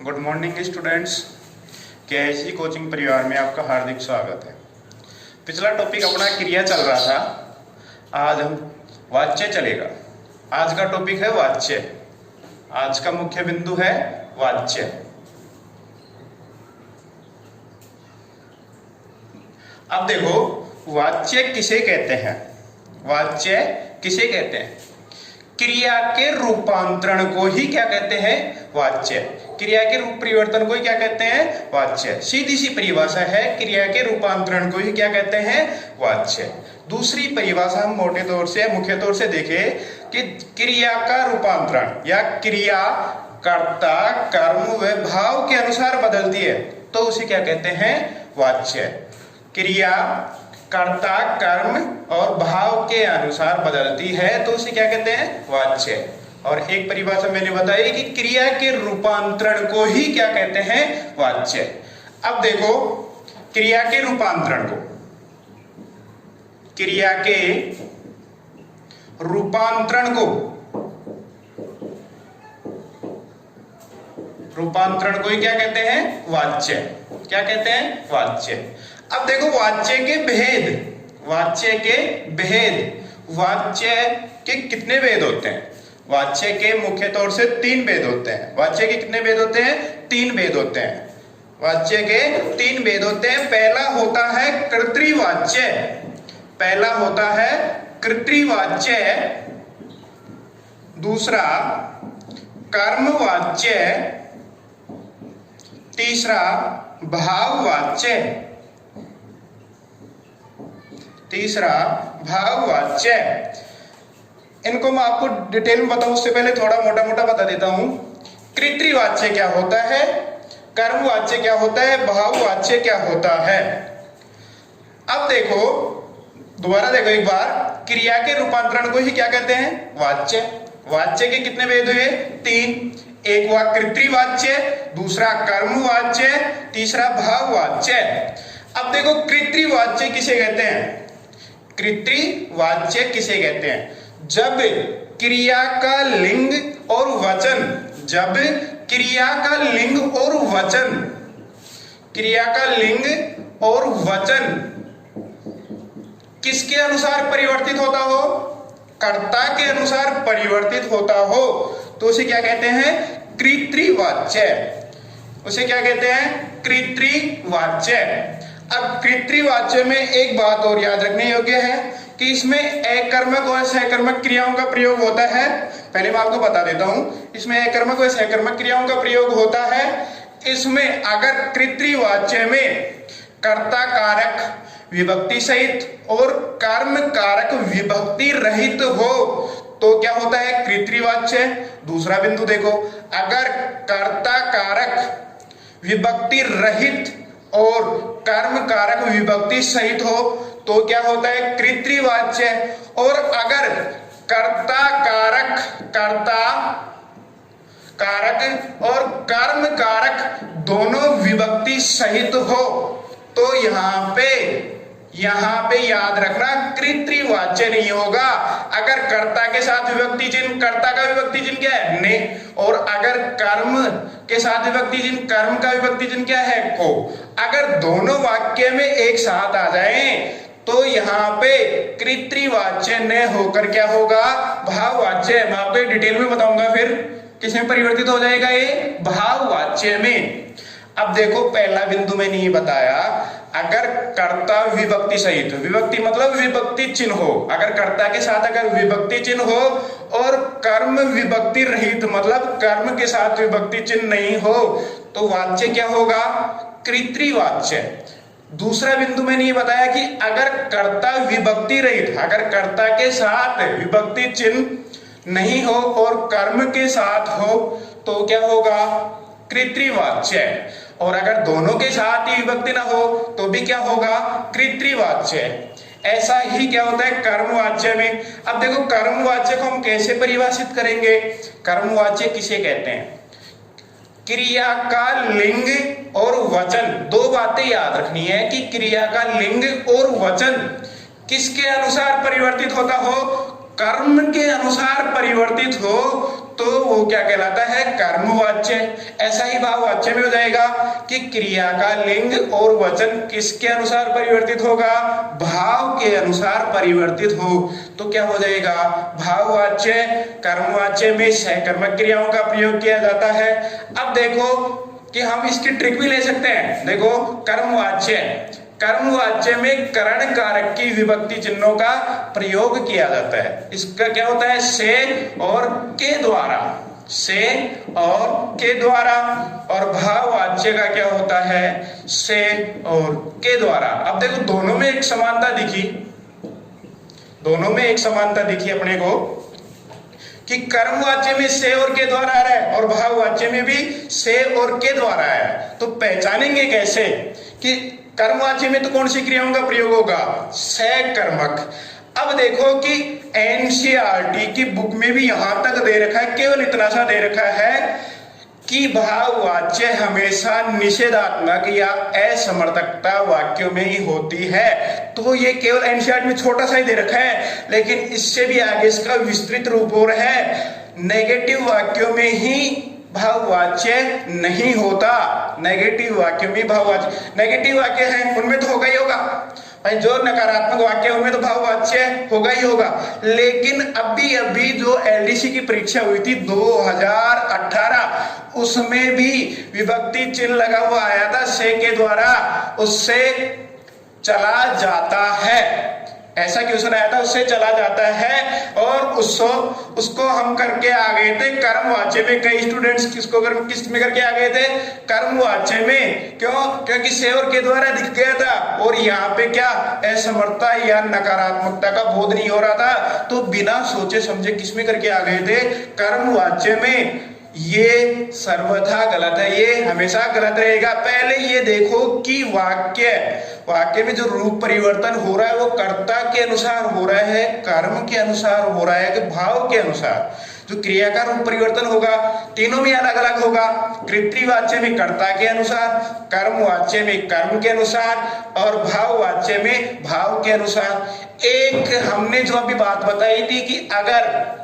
Good morning students. KIC coaching परिवार में आपका हार्दिक स्वागत है। पिछला टॉपिक अपना क्रिया चल रहा था, आज हम वाच्य चलेगा। आज का टॉपिक है वाच्य। आज का मुख्य बिंदु है वाच्य। अब देखो, वाच्य किसे कहते हैं? वाच्य किसे कहते हैं? क्रिया के रूपांतरण को ही क्या कहते हैं? वाच्य। क्रिया के रूप परिवर्तन को ही क्या कहते हैं? वाच्य। सीधी सी परिभाषा है, क्रिया के रूपांतरण को ही क्या कहते हैं? वाच्य। दूसरी परिभाषा हम मोटे तौर से मुख्य तौर से देखें कि क्रिया का रूपांतरण या क्रिया कर्ता कर्म व भाव के अनुसार बदलती है तो उसे क्या कहते हैं? वाच्य। क्रिया कर्ता कर्म और भाव के अनुसार बदलती है तो उसे क्या कहते हैं? वाच्य। और एक परिभाषा मैंने बताई कि क्रिया के रूपांतरण को ही क्या कहते हैं? वाच्य। अब देखो, क्रिया के रूपांतरण को, क्रिया के रूपांतरण को ही क्या कहते हैं? वाच्य। क्या कहते हैं? वाच्य। अब देखो, वाच्य के भेद, वाच्य के भेद, वाच्य के कितने भेद होते हैं? वाच्य के मुख्य तौर से 3 भेद होते हैं। वाच्य के कितने भेद होते हैं? 3 भेद होते हैं। वाच्य के 3 भेद होते हैं। पहला होता है कर्तृवाच्य, पहला होता है कर्तृवाच्य, दूसरा कर्मवाच्य, तीसरा भाववाच्य, तीसरा भाववाच्य। इनको मैं आपको डिटेल में बताऊं उससे पहले थोड़ा मोटा मोटा बता देता हूं। कर्तृवाच्य क्या होता है, कर्मवाच्य क्या होता है, भाववाच्य क्या होता है। अब देखो, दोबारा देखो एक बार, क्रिया के रूपांतरण को ही क्या कहते हैं? वाच्य। वाच्य के कितने भेद हुए? 3। एक हुआ कर्तृवाच्य, दूसरा कर्मवाच्य, तीसरा भाववाच्य। अब देखो, कर्तृवाच्य किसे कहते हैं? कर्तृवाच्य किसे कहते हैं? जब क्रिया का लिंग और वचन, जब क्रिया का लिंग और वचन, क्रिया का लिंग और वचन किसके अनुसार परिवर्तित होता हो? कर्ता के अनुसार परिवर्तित होता हो तो उसे क्या कहते हैं? कर्तृवाच्य। उसे क्या कहते हैं? कर्तृवाच्य। अब कर्तृवाच्य में एक बात और याद रखने योग्य है कि इसमें एकर्मक और सहकर्मक क्रियाओं का प्रयोग होता है। पहले मैं आपको बता देता हूं, इसमें एकर्मक और सहकर्मक क्रियाओं का प्रयोग होता है। इसमें अगर कर्तृवाच्य में कर्ता कारक विभक्ति सहित और कर्म कारक विभक्ति रहित हो तो क्या होता है? कर्तृवाच्य। दूसरा बिंदु देखो, अगर कर्ता कारक विभक्ति रहित और कर्म कारक विभक्ति सहित हो तो क्या होता है? कर्तृवाच्य। और अगर कर्ता कारक और कर्म कारक दोनों विभक्ति सहित हो तो यहां पे याद रखना, कर्तृवाच्य नहीं होगा। अगर कर्ता के साथ विभक्ति चिन्ह, कर्ता का विभक्ति चिन्ह क्या है? ने, और अगर कर्म के साथ विभक्ति चिन्ह, कर्म का विभक्ति चिन्ह क्या है? को। अगर दोनों वाक्य में एक साथ आ जाएं तो यहाँ पे कर्तृवाच्य न होकर क्या होगा? भाववाच्य। मैं आपको डिटेल में बताऊंगा फिर किसमें परिवर्तित हो जाएगा ये? भाववाच्य में। अब देखो, पहला बिंदु मैंने ये बताया, अगर कर्ता विभक्ति सहित, विभक्ति मतलब विभक्ति चिन्ह हो, अगर कर्ता के साथ अगर विभक्ति चिन्ह हो और कर्म विभक्ति रहित मतलब कर्म के साथ विभक्ति चिन्ह नहीं हो तो वाच्य क्या होगा? कर्तृवाच्य। दूसरा बिंदु मैंने ये बताया कि अगर कर्ता विभक्ति रहित, अगर कर्ता के साथ विभक्ति चिन्ह नहीं हो और कर्म के साथ हो तो क्या होगा? कर्तृवाच्य। और अगर दोनों के साथ ही विभक्ति ना हो तो भी क्या होगा? कर्तृवाच्य। ऐसा ही क्या होता है कर्मवाच्य में। अब देखो, कर्मवाच्य को हम कैसे परिभाषित करेंगे? कर्मवाच्य किसे कहते हैं? क्रिया का लिंग और वचन, 2 बातें याद रखनी है कि क्रिया का लिंग और वचन किसके अनुसार परिवर्तित होता हो? कर्म के अनुसार परिवर्तित हो तो वो क्या कहलाता है, कर्मवाच्य। ऐसा ही भाववाच्य में हो जाएगा कि क्रिया का लिंग और वचन किसके अनुसार परिवर्तित होगा, भाव के अनुसार परिवर्तित हो तो क्या हो जाएगा भाववाच्य। कर्मवाच्य में सहकर्मक क्रियाओं का प्रयोग किया जाता है। अब देखो कि हम इसकी ट्रिक भी ले सकते हैं। देखो कर्मवाच्य में करण कारक की विभक्ति चिन्हों का प्रयोग किया जाता है। इसका क्या होता है, से और के द्वारा, से और के द्वारा। और भाववाच्य का क्या होता है, से और के द्वारा। अब देखो दोनों में एक समानता दिखी, अपने को कि कर्मवाच्य में से और के द्वारा आ रहा है और भाववाच्य में भी से और के द्वारा है। तो पहचानेंगे कैसे कि कर्मवाच्य में तो कौन सी क्रियाओं का प्रयोग होगा, सहकर्मक। अब देखो कि एनसीईआरटी की बुक में भी यहां तक दे रखा है, केवल इतना सा दे रखा है कि भाववाच्य हमेशा निषेधात्मक या असमर्थकता वाक्यों में ही होती है। तो ये केवल एनसीईआरटी में छोटा सा ही दे रखा है, लेकिन इससे भी आगे इसका विस्तृत रूप और है। नेगेटिव वाक्यों में ही भाववाच्य नहीं होता, नेगेटिव वाक्यों में भाववाच्य, नेगेटिव वाक्य है उनमें तो होगा ही होगा भाई, जो नकारात्मक वाक्य उनमें तो भाववाच्य होगा ही होगा। लेकिन अभी जो एलडीसी की परीक्षा हुई थी 2018, उसमें भी विभक्ति चिन्ह लगा हुआ आया था से के द्वारा, उससे चला जाता है। ऐसा क्वेश्चन आया था, उससे चला जाता है। और उसको हम करके आ गए थे कर्मवाच्य में। कई स्टूडेंट्स किस में करके आ गए थे, कर्मवाच्य में। क्यों, क्योंकि से और के द्वारा दिख गया था और यहाँ पे क्या असमर्थता या नकारात्मकता का बोध नहीं हो रहा था, तो बिना सोचे समझे किस में करके आ गए थे, कर्मवाच्य में। ये सर्वथा गलत है, ये हमेशा गलत रहेगा। पहले ये देखो कि वाक्य में जो रूप परिवर्तन हो रहा है वो कर्ता के अनुसार हो रहा है, कर्म के अनुसार हो रहा है कि भाव के अनुसार। जो क्रिया का रूप परिवर्तन होगा तीनों में अलग अलग होगा। कृत्रिवाच्य में कर्ता के अनुसार, कर्मवाच्य में कर्म के अनुसार और भाववाच्य में भाव के अनुसार। एक हमने जो अभी बात बताई थी कि अगर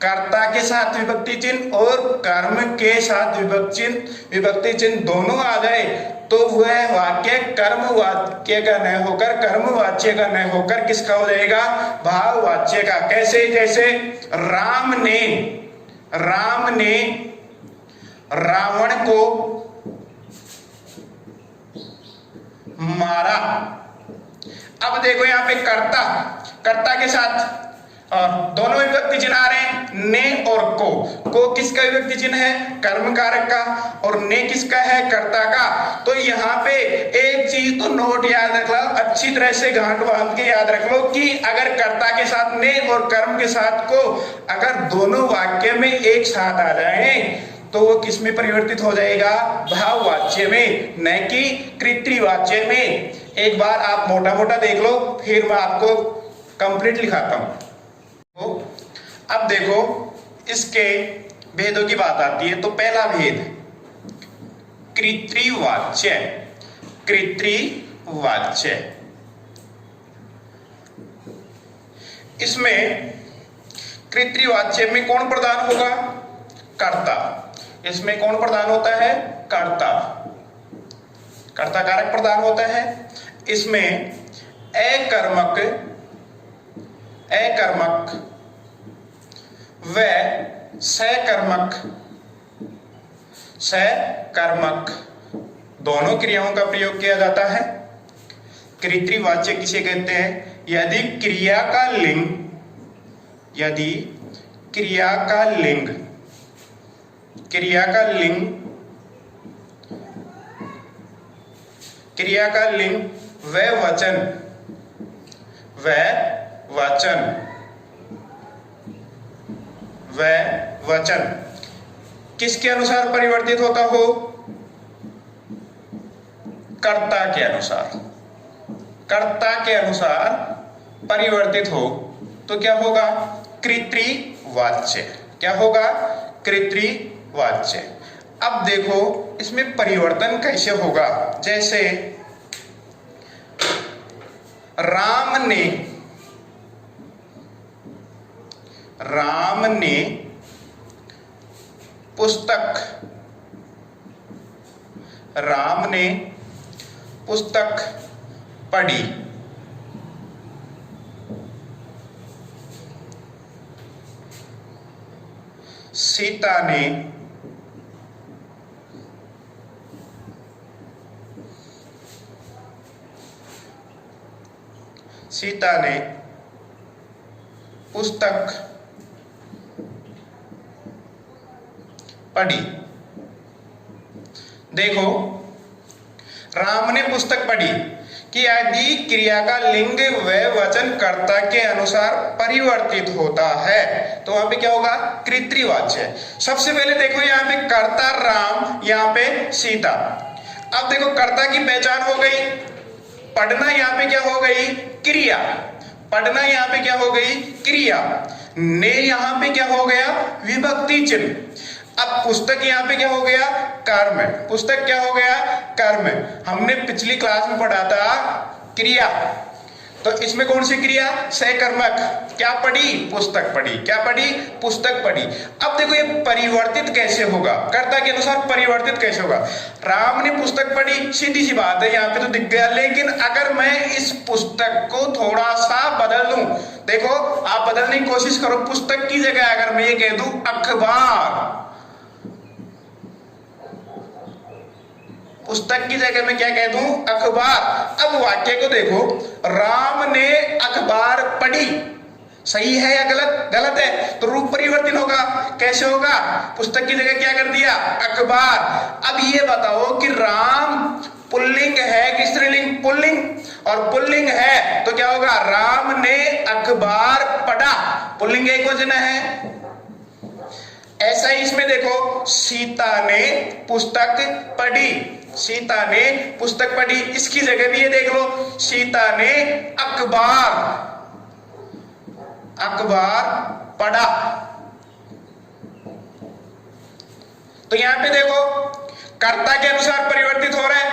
कर्ता के साथ विभक्ति चिन्ह और कर्म के साथ विभक्ति चिन्ह दोनों आ जाए तो वह वाक्य कर्म वाक्य का न होकर कर्मवाच्य का न होकर किसका हो जाएगा, भाववाच्य का। कैसे, जैसे राम ने रावण को मारा। अब देखो यहाँ पे कर्ता के साथ और दोनों विभक्ति चिन्ह आ रहे हैं, ने और को किसका विभक्ति चिन्ह है, कर्म कारक का, और ने किसका है, कर्ता का। तो यहाँ पे एक चीज तो नोट याद रख लो, अच्छी तरह से गांठ बांध के याद रख लो कि अगर कर्ता के साथ ने और कर्म के साथ को अगर दोनों वाक्य में एक साथ आ जाए तो वो किस में परिवर्तित हो जाएगा, भाववाच्य में, न कि कृत्रिवाच्य में। एक बार आप मोटा मोटा देख लो, फिर मैं आपको कंप्लीट लिखाता हूं। अब देखो इसके भेदों की बात आती है। तो पहला भेद कृत्रिवाच्य। इसमें कृत्रिवाच्य में कौन प्रधान होगा, कर्ता। इसमें कौन प्रधान होता है, कर्ता कारक प्रधान होता है। इसमें अकर्मक व सकर्मक दोनों क्रियाओं का प्रयोग किया जाता है। कृत्रिवाच्य किसे कहते हैं, यदि क्रिया का लिंग व वचन किसके अनुसार परिवर्तित होता हो, कर्ता के अनुसार परिवर्तित हो तो क्या होगा, कृत्रिवाच्य। क्या होगा, कृत्रिवाच्य। अब देखो इसमें परिवर्तन कैसे होगा। जैसे राम ने पुस्तक, राम ने पुस्तक पढ़ी। सीता ने पुस्तक पढ़ी। देखो, राम ने पुस्तक पढ़ी कि यदि क्रिया का लिंग व वचन कर्ता के अनुसार परिवर्तित होता है तो वहां पे क्या होगा? कृत्रिवाच्य। सबसे पहले देखो, यहाँ पे कर्ता राम, यहाँ पे सीता। अब देखो, कर्ता की पहचान हो गई, पढ़ना यहाँ पे क्या हो गई? क्रिया। पढ़ना यहाँ पे क्या हो गई? क्रिया। ने यहाँ पे क्या हो गया? विभक्ति चिन्ह। अब पुस्तक यहाँ पे क्या हो गया? कर्म। पुस्तक क्या हो गया? कर्म। हमने पिछली क्लास में पढ़ा था क्रिया, तो इसमें कौन सी क्रिया? सहकर्मक। क्या पढ़ी? पुस्तक पढ़ी। क्या पढ़ी? पुस्तक पढ़ी। अब देखो, ये परिवर्तित कैसे होगा? कर्ता के अनुसार परिवर्तित कैसे होगा? राम ने पुस्तक पढ़ी, सीधी सी बात है, यहाँ पे तो दिख गया। लेकिन अगर मैं इस पुस्तक को थोड़ा सा बदल दूं, देखो आप बदलने की कोशिश करो। पुस्तक की जगह अगर मैं ये कह दूं अखबार, पुस्तक की जगह मैं क्या कह दूं? अखबार। अब वाक्य को देखो, राम ने अखबार पढ़ी, सही है या गलत? गलत है, तो रूप परिवर्तन होगा। कैसे होगा? पुस्तक की जगह क्या कर दिया? अखबार। अब ये बताओ कि राम पुल्लिंग है कि स्त्रीलिंग? पुल्लिंग। और पुल्लिंग है तो क्या होगा? राम ने अखबार पढ़ा, पुल्लिंग एकवचन है। ऐसा ही इसमें देखो, सीता ने पुस्तक पढ़ी, सीता ने पुस्तक पढ़ी। इसकी जगह भी ये देख लो, सीता ने अखबार पढ़ा। तो यहां पे देखो, कर्ता के अनुसार परिवर्तित हो रहा है,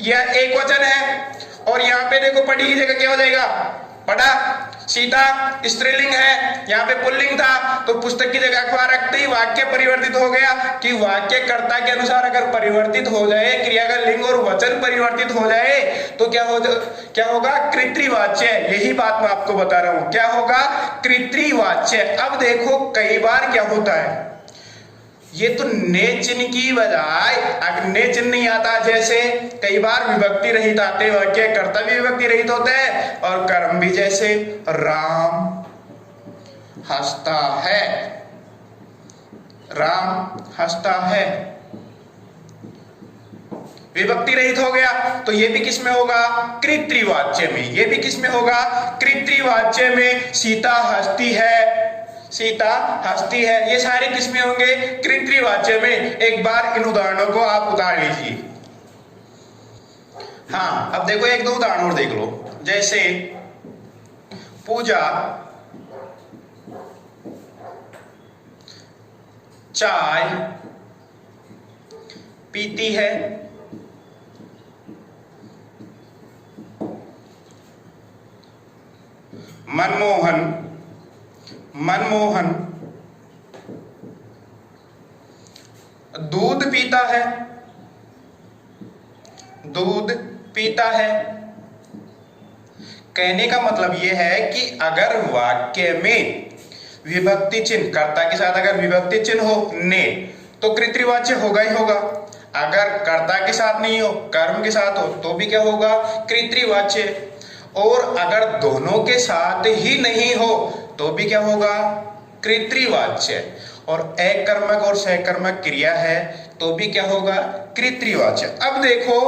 यह एक वचन है। और यहां पे देखो, पढ़ी की जगह क्या हो जाएगा? पढ़ा। सीता स्त्रीलिंग है, यहाँ पे पुल्लिंग था, तो पुस्तक की जगह अखबार रखते ही वाक्य परिवर्तित हो गया। कि वाक्य कर्ता के अनुसार अगर परिवर्तित हो जाए, क्रिया का लिंग और वचन परिवर्तित हो जाए तो क्या होगा? कृत्रिवाच्य। यही बात मैं आपको बता रहा हूं, क्या होगा? कृत्रिवाच्य। अब देखो, कई बार क्या होता है, ये तो ने चिन्ह की बजाय, अगर ने चिन्ह नहीं आता, जैसे कई बार विभक्ति रहित आते वाक्य, कर्ता भी विभक्ति रहित होता है और कर्म भी। जैसे राम हंसता है, राम हंसता है, विभक्ति रहित हो गया, तो ये भी किसमें होगा? कृत्रिवाच्य में। ये भी किसमें होगा? कृत्रिवाच्य में। सीता हंसती है, सीता हंसती है, ये सारे किसमें होंगे? कृत्रिवाच्य में। एक बार इन उदाहरणों को आप उतार लीजिए। हाँ, अब देखो, एक दो उदाहरण और देख लो। जैसे पूजा चाय पीती है, मनमोहन दूध पीता है, दूध पीता है। कहने का मतलब यह है कि अगर वाक्य में विभक्ति चिन्ह, कर्ता के साथ अगर विभक्ति चिन्ह हो ने, तो कृत्रिवाच्य होगा ही होगा। अगर कर्ता के साथ नहीं हो, कर्म के साथ हो, तो भी क्या होगा? कृत्रिवाच्य। और अगर दोनों के साथ ही नहीं हो तो भी क्या होगा? कृत्रिवाच्य। और एकर्मक और सहकर्मक क्रिया है तो भी क्या होगा? कृत्रिवाच्य। अब देखो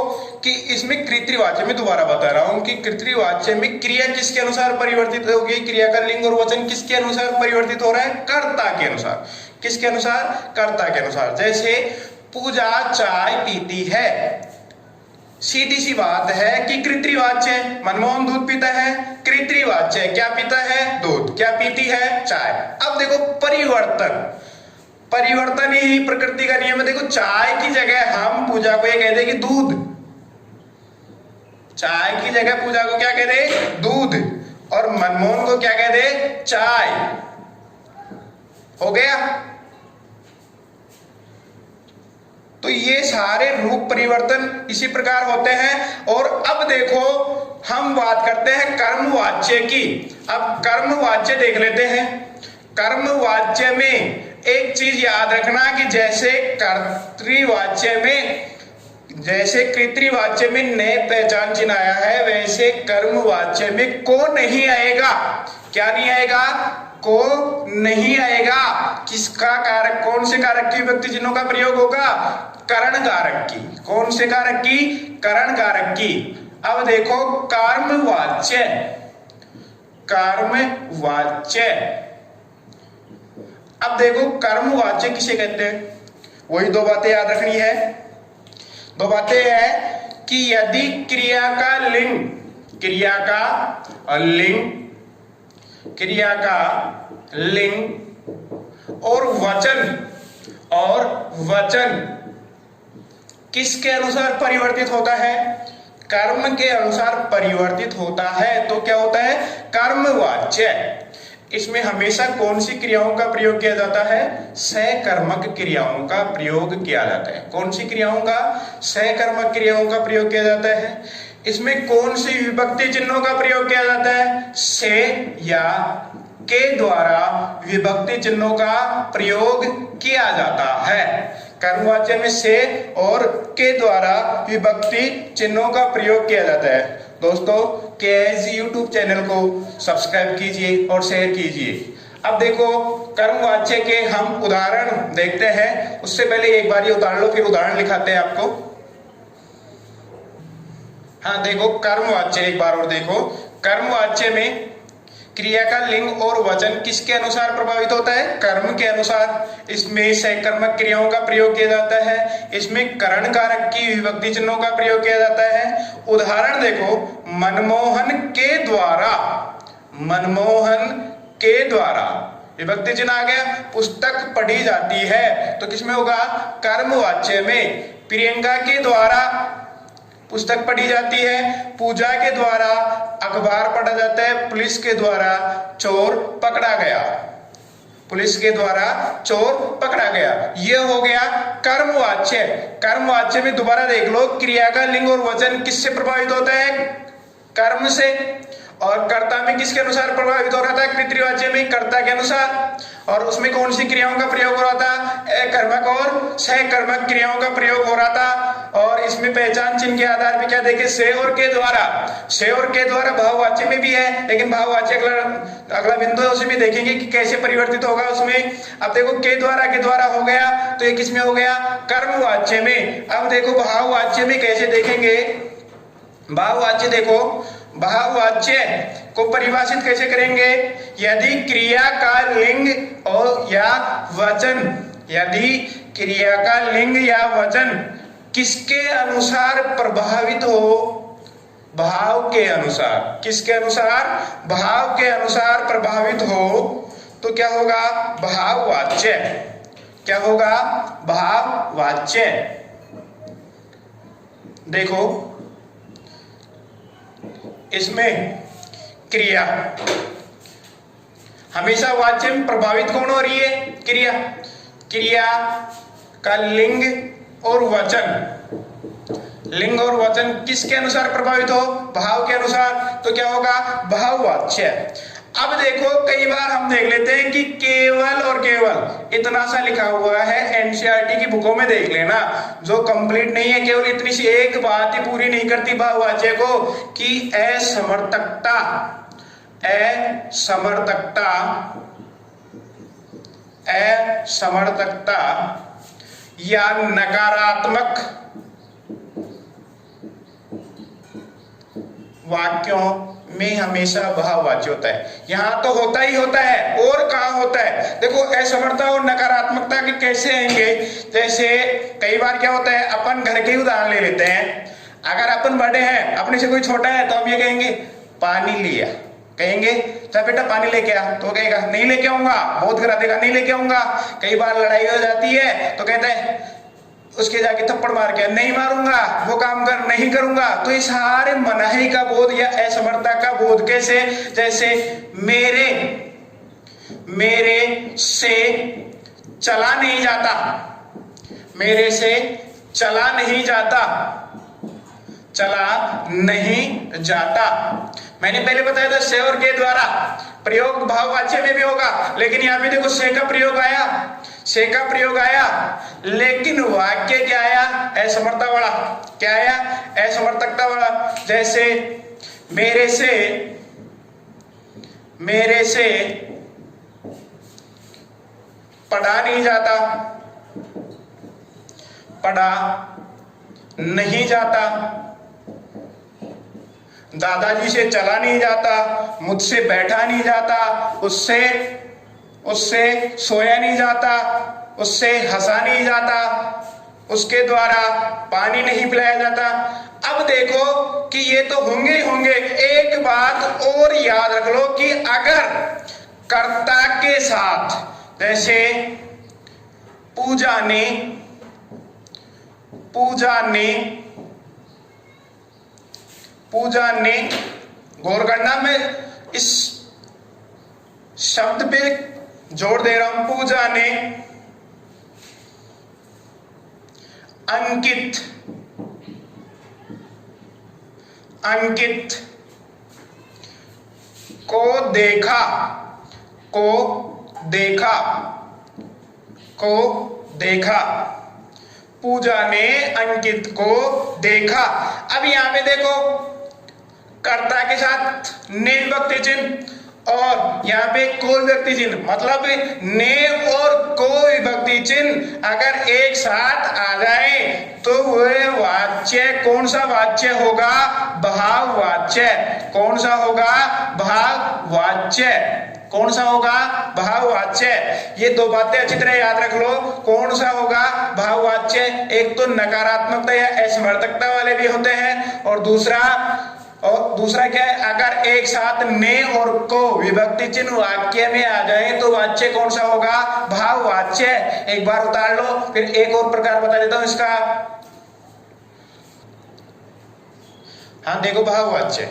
कि इसमें कृत्रिवाच्य में दोबारा बता रहा हूं कि कृत्रिवाच्य में क्रिया किसके अनुसार परिवर्तित होगी? क्रिया का लिंग और वचन किसके अनुसार परिवर्तित हो रहा है? कर्ता के अनुसार। किसके अनुसार? कर्ता के अनुसार। जैसे पूजा चाय पीती है, सीधी सी बात है कि कृत्रिवाच्य। मनमोहन दूध पीता है, कृत्रिवाच्य। क्या पीता है? दूध। क्या पीती है? चाय। अब देखो, परिवर्तन ही प्रकृति का नियम है। देखो, चाय की जगह हम पूजा को ये कह दे कि दूध, चाय की जगह पूजा को क्या कह दे? दूध। और मनमोहन को क्या कह दे? चाय। हो गया? तो ये सारे रूप परिवर्तन इसी प्रकार होते हैं। और अब देखो हम बात करते हैं कर्मवाच्य की। अब कर्मवाच्य देख लेते हैं। कर्मवाच्य में एक चीज याद रखना कि जैसे कर्तृवाच्य में, जैसे कृतवाच्य में ने पहचान चिन्ह आया है, वैसे कर्मवाच्य में को नहीं आएगा। क्या नहीं आएगा? को नहीं आएगा। किसका कारक, कौन से कारक की विभक्ति चिन्हों का प्रयोग होगा? करण कारक की। कौन से कारक की? करण कारक की। अब देखो कर्मवाच्य, कर्मवाच्य। अब देखो कर्मवाच्य किसे कहते हैं? वही दो बातें याद रखनी है। दो बातें है कि यदि क्रिया का लिंग, क्रिया का लिंग, क्रिया का लिंग और वचन किसके अनुसार परिवर्तित होता है? कर्म के अनुसार परिवर्तित होता है, तो क्या होता है? कर्मवाच्य। इसमें हमेशा कौन सी क्रियाओं का प्रयोग किया जाता है? सहकर्मक क्रियाओं का प्रयोग किया जाता है। कौन सी क्रियाओं का? सहकर्मक क्रियाओं का प्रयोग किया जाता है। इसमें कौन सी विभक्ति चिन्हों का प्रयोग किया जाता है? से या के द्वारा विभक्ति चिन्हों का प्रयोग किया जाता है। कर्मवाच्य में से और के द्वारा विभक्ति चिन्हों का प्रयोग किया जाता है। दोस्तों केएस यूट्यूब चैनल को सब्सक्राइब कीजिए और शेयर कीजिए। अब देखो कर्मवाच्य के हम उदाहरण देखते हैं। उससे पहले एक बार ये उतार लो, फिर उदाहरण लिखाते हैं आपको। हाँ देखो कर्मवाच्य एक बार और देखो। कर्मवाच्य में क्रिया का लिंग और वचन किसके अनुसार प्रभावित होता है? कर्म के अनुसार। इसमें सहकर्मक क्रियाओं का प्रयोग किया जाता है। इसमें करण कारक की विभक्ति चिन्हों का प्रयोग किया जाता है। उदाहरण देखो, मनमोहन के द्वारा, मनमोहन के द्वारा विभक्ति चिन्ह आ गया। पुस्तक पढ़ी जाती है, तो किसमें होगा? कर्मवाच्य में। प्रियंका के द्वारा पुस्तक पढ़ी जाती है। पूजा के द्वारा अखबार पढ़ा जाता है। पुलिस के द्वारा चोर पकड़ा गया, पुलिस के द्वारा चोर पकड़ा गया। ये हो गया कर्मवाच्य। कर्मवाच्य में दोबारा देख लो, क्रिया का लिंग और वचन किससे प्रभावित होता है? कर्म से। और कर्ता में किसके अनुसार प्रभावित हो रहा था? कृतवाच्य में कर्ता के अनुसार। और उसमें कौन सी क्रियाओं का प्रयोग हो रहा था? कर्मक और सहकर्मक क्रियाओं का प्रयोग हो रहा था। और इसमें पहचान चिन्ह के आधार पर क्या देखे? से और के द्वारा। से और के द्वारा भाववाच्य में भी है, लेकिन भाववाच्य अगला बिंदु है, उसे भी देखेंगे कि कैसे परिवर्तित होगा उसमें। अब देखो के द्वारा हो गया, तो ये किसमें हो गया? कर्मवाच्य में। अब देखो भाववाच्य में कैसे देखेंगे? भाववाच्य देखो, भाववाच्य को परिभाषित कैसे करेंगे? यदि क्रिया का लिंग और या वचन, यदि क्रिया का लिंग या वचन किसके अनुसार प्रभावित हो? भाव के अनुसार। किसके अनुसार? भाव के अनुसार प्रभावित हो, तो क्या होगा? भाववाच्य। क्या होगा? भाववाच्य। देखो इसमें क्रिया हमेशा वाच्य में प्रभावित कौन हो रही है? क्रिया। क्रिया का लिंग और वचन, लिंग और वचन किसके अनुसार प्रभावित हो? भाव के अनुसार, तो क्या होगा? भाववाच्य। अब देखो कई बार हम देख लेते हैं कि केवल और केवल इतना सा लिखा हुआ है। एनसीईआरटी की बुकों में देख लेना, जो कंप्लीट नहीं है, केवल इतनी सी एक बात ही पूरी नहीं करती भाववाच्य को, कि असमर्थकता, असमर्थकता, असमर्थकता या नकारात्मक वाक्यों में हमेशा भाववाच्य होता है। यहां तो होता ही होता है, और कहां होता है? देखो असमर्थता और नकारात्मकता के कैसे आएंगे? जैसे कई बार क्या होता है, अपन घर के उदाहरण ले लेते हैं। अगर अपन बड़े हैं, अपने से कोई छोटा है, तो हम ये कहेंगे पानी लिया, कहेंगे चल बेटा पानी लेके आ, तो कहेगा नहीं लेके आऊंगा, बहुत करा देगा नहीं लेके आऊंगा। कई बार लड़ाई हो जाती है, तो कहता है उसके जाके थप्पड़ मार के नहीं मारूंगा, वो काम कर नहीं करूंगा। तो इस सारे मनाही का बोध या असमर्थता का बोध कैसे? जैसे मेरे से चला नहीं जाता, मेरे से चला नहीं जाता, चला नहीं जाता। मैंने पहले बताया था से और के द्वारा प्रयोग भाववाच्य में भी होगा, लेकिन यहां पे देखो से का प्रयोग आया, से का प्रयोग आया, लेकिन वाक्य क्या आया, असमर्थता वाला। क्या आया, असमर्थकता वाला। जैसे मेरे से पढ़ा नहीं जाता, पढ़ा नहीं जाता। दादाजी से चला नहीं जाता, मुझसे बैठा नहीं जाता, उससे सोया नहीं जाता, उससे हंसा नहीं जाता, उसके द्वारा पानी नहीं पिलाया जाता। अब देखो कि ये तो होंगे ही होंगे। एक बात और याद रख लो कि अगर कर्ता के साथ, जैसे पूजा ने, गौर करना, मैं इस शब्द पे जोर दे रहा हूं। पूजा ने अंकित को देखा। पूजा ने अंकित को देखा। अब यहां पे देखो कर्ता के साथ ने विभक्ति चिन्ह और यहाँ पे को विभक्ति चिन्ह, मतलब ने और को विभक्ति चिन्ह अगर एक साथ आ जाए तो वह वाच्य कौन सा वाच्य होगा, भाववाच्य। कौन सा होगा, भाववाच्य। कौन सा होगा, भाववाच्य। ये दो बातें अच्छी तरह याद रख लो, कौन सा होगा भाववाच्य। एक तो नकारात्मकता या असमर्थकता वाले भी होते हैं, और दूसरा क्या है, अगर एक साथ ने और को विभक्ति चिन्ह वाक्य में आ जाए तो वाच्य कौन सा होगा, भाववाच्य। एक बार उतार लो, फिर एक और प्रकार बता देता हूं इसका। हाँ देखो, भाववाच्य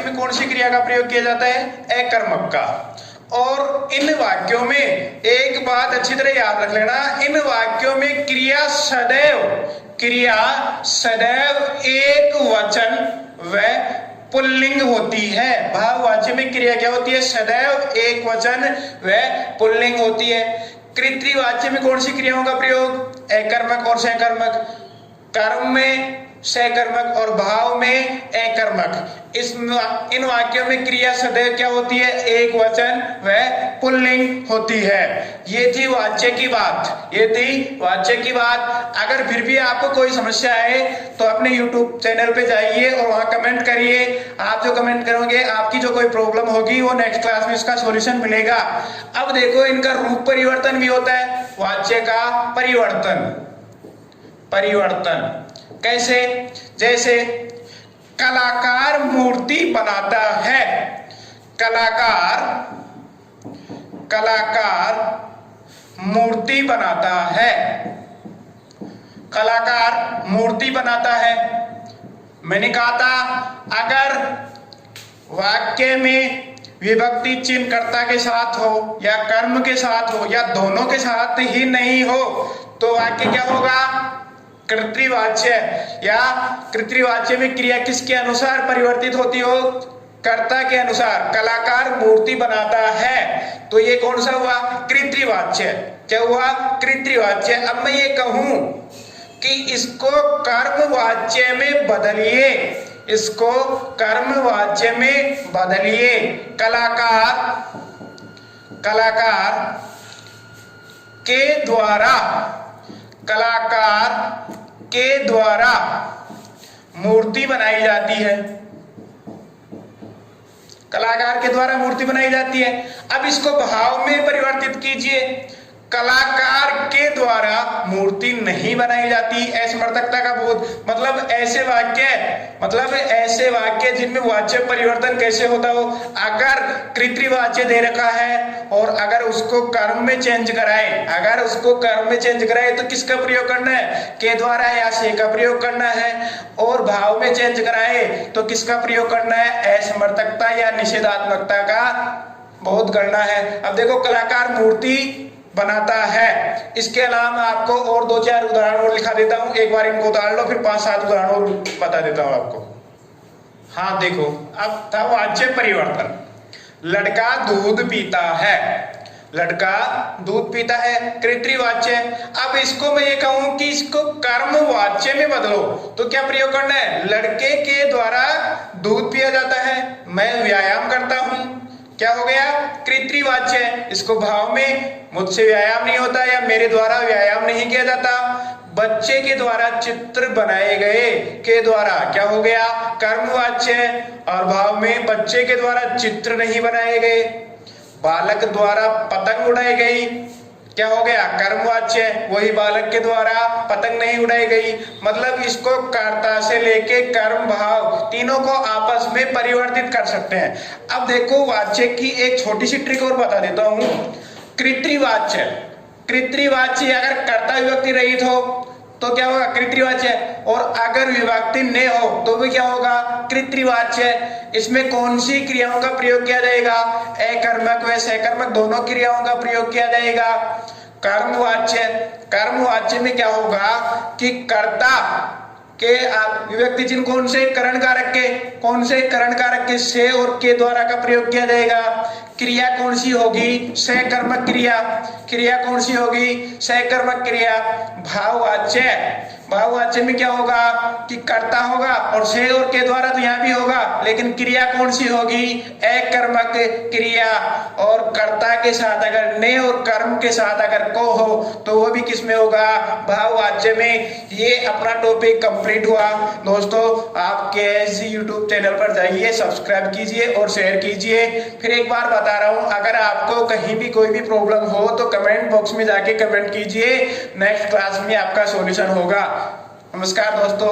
में कौन सी क्रिया का प्रयोग किया जाता है, अकर्मक का। और इन वाक्यों में एक बात अच्छी तरह याद रख लेना, इन वाक्यों में क्रिया सदैव एक वचन व पुल्लिंग होती है। भाववाच्य में क्रिया क्या होती है, सदैव एक वचन व पुल्लिंग होती है। कृत्रिवाच्य में कौन सी क्रियाओं का प्रयोग, अकर्मक और सहकर्मक। कर्म में सहकर्मक और भाव में अकर्मक। इन वाक्यों में क्रिया सदैव क्या होती है, एक वचन व पुल्लिंग होती है। ये थी वाच्य की बात। अगर फिर भी आपको कोई समस्या है तो अपने YouTube चैनल पे जाइए और वहां कमेंट करिए। आप जो कमेंट करोगे, आपकी जो कोई प्रॉब्लम होगी वो नेक्स्ट क्लास में इसका सॉल्यूशन मिलेगा। अब देखो, इनका रूप परिवर्तन भी होता है, वाच्य का परिवर्तन कैसे, जैसे कलाकार मूर्ति बनाता है। कलाकार मूर्ति बनाता है। कलाकार मूर्ति बनाता है। मैंने कहा था अगर वाक्य में विभक्ति चिन्ह कर्ता के साथ हो या कर्म के साथ हो या दोनों के साथ ही नहीं हो तो वाक्य क्या होगा, कर्तृवाच्य। या कर्तृवाच्य में क्रिया किसके अनुसार परिवर्तित होती हो, कर्ता के अनुसार। कलाकार मूर्ति बनाता है तो ये कौन सा हुआ, कर्तृवाच्य। क्या हुआ, कर्तृवाच्य। अब मैं ये कहूं कि इसको कर्मवाच्य में बदलिए, इसको कर्मवाच्य में बदलिए। कलाकार के द्वारा मूर्ति बनाई जाती है। कलाकार के द्वारा मूर्ति बनाई जाती है। अब इसको भाव में परिवर्तित कीजिए, कलाकार के द्वारा मूर्ति नहीं बनाई जाती। असमर्थकता का बोध, मतलब ऐसे वाक्य जिनमें वाच्य परिवर्तन कैसे होता हो। अगर कर्तृवाच्य दे रखा है और अगर उसको कर्म में चेंज कराए, तो किसका प्रयोग करना है, के द्वारा या से का प्रयोग करना है। और भाव में चेंज कराए तो किसका प्रयोग करना है, असमर्थकता या निषेधात्मकता का बोध करना है। अब देखो, कलाकार मूर्ति बनाता है। इसके अलावा मैं आपको और 2-4 उदाहरण और लिखा देता हूं, एक बार इनको उदाहरण लो, फिर 5-7 उदाहरण और बता देता हूं आपको। हाँ देखो, अब था वाच्य परिवर्तन। लड़का दूध पीता है, लड़का दूध पीता है, कृत्रिवाच्य। अब इसको मैं ये कहूं कि इसको कर्मवाच्य में बदलो तो क्या प्रयोग करना है? लड़के के द्वारा दूध पिया जाता है, मैं व्यायाम करता हूं, क्या हो गया? कृत्रिवाच्य। इसको भाव में मुझसे व्यायाम नहीं होता या मेरे द्वारा व्यायाम नहीं किया जाता, बच्चे के द्वारा चित्र बनाए गए के द्वारा क्या हो गया? कर्मवाच्य। और भाव में बच्चे के द्वारा चित्र नहीं बनाए गए, बालक द्वारा पतंग उड़ाई गई, क्या हो गया? कर्मवाच्य। वही बालक के द्वारा पतंग नहीं उड़ाई गई। मतलब इसको कर्ता से लेके कर्म भाव तीनों को आपस में परिवर्तित कर सकते हैं। अब देखो वाच्य की एक छोटी सी ट्रिक और बता देता हूं। कृत्रिवाच्य, कृत्रिवाच्य अगर कर्ता विभक्ति रहित हो तो क्या होगा? कृत्रिवाच्य। और अगर विभक्ति न हो तो भी क्या होगा? कृत्रिवाच्य। इसमें कौन सी क्रियाओं का प्रयोग किया जाएगा? अकर्मक व सकर्मक दोनों क्रियाओं का प्रयोग किया जाएगा। कर्मवाच्य, कर्मवाच्य में क्या होगा कि कर्ता के विभक्ति चिन्ह कौन से? करण कारक के। कौन से? करण कारक के से और के द्वारा का प्रयोग किया जाएगा। क्रिया कौन सी होगी? सकर्मक क्रिया। क्रिया कौन सी होगी? सकर्मक क्रिया। भाववाच्य, भाववाच्य में क्या होगा कि कर्ता होगा और से और के द्वारा तो यहाँ भी होगा, लेकिन क्रिया कौन सी होगी? अकर्मक क्रिया। और कर्ता के साथ अगर ने और कर्म के साथ अगर को हो तो वो भी किस में होगा? भाववाच्य में। ये अपना टॉपिक कंप्लीट हुआ। दोस्तों आप KSG यूट्यूब चैनल पर जाइए, सब्सक्राइब कीजिए और शेयर कीजिए। फिर एक बार बता रहा हूँ, अगर आपको कहीं भी कोई भी प्रॉब्लम हो तो कमेंट बॉक्स में जाके कमेंट कीजिए, नेक्स्ट क्लास में आपका सॉल्यूशन होगा। नमस्कार दोस्तों।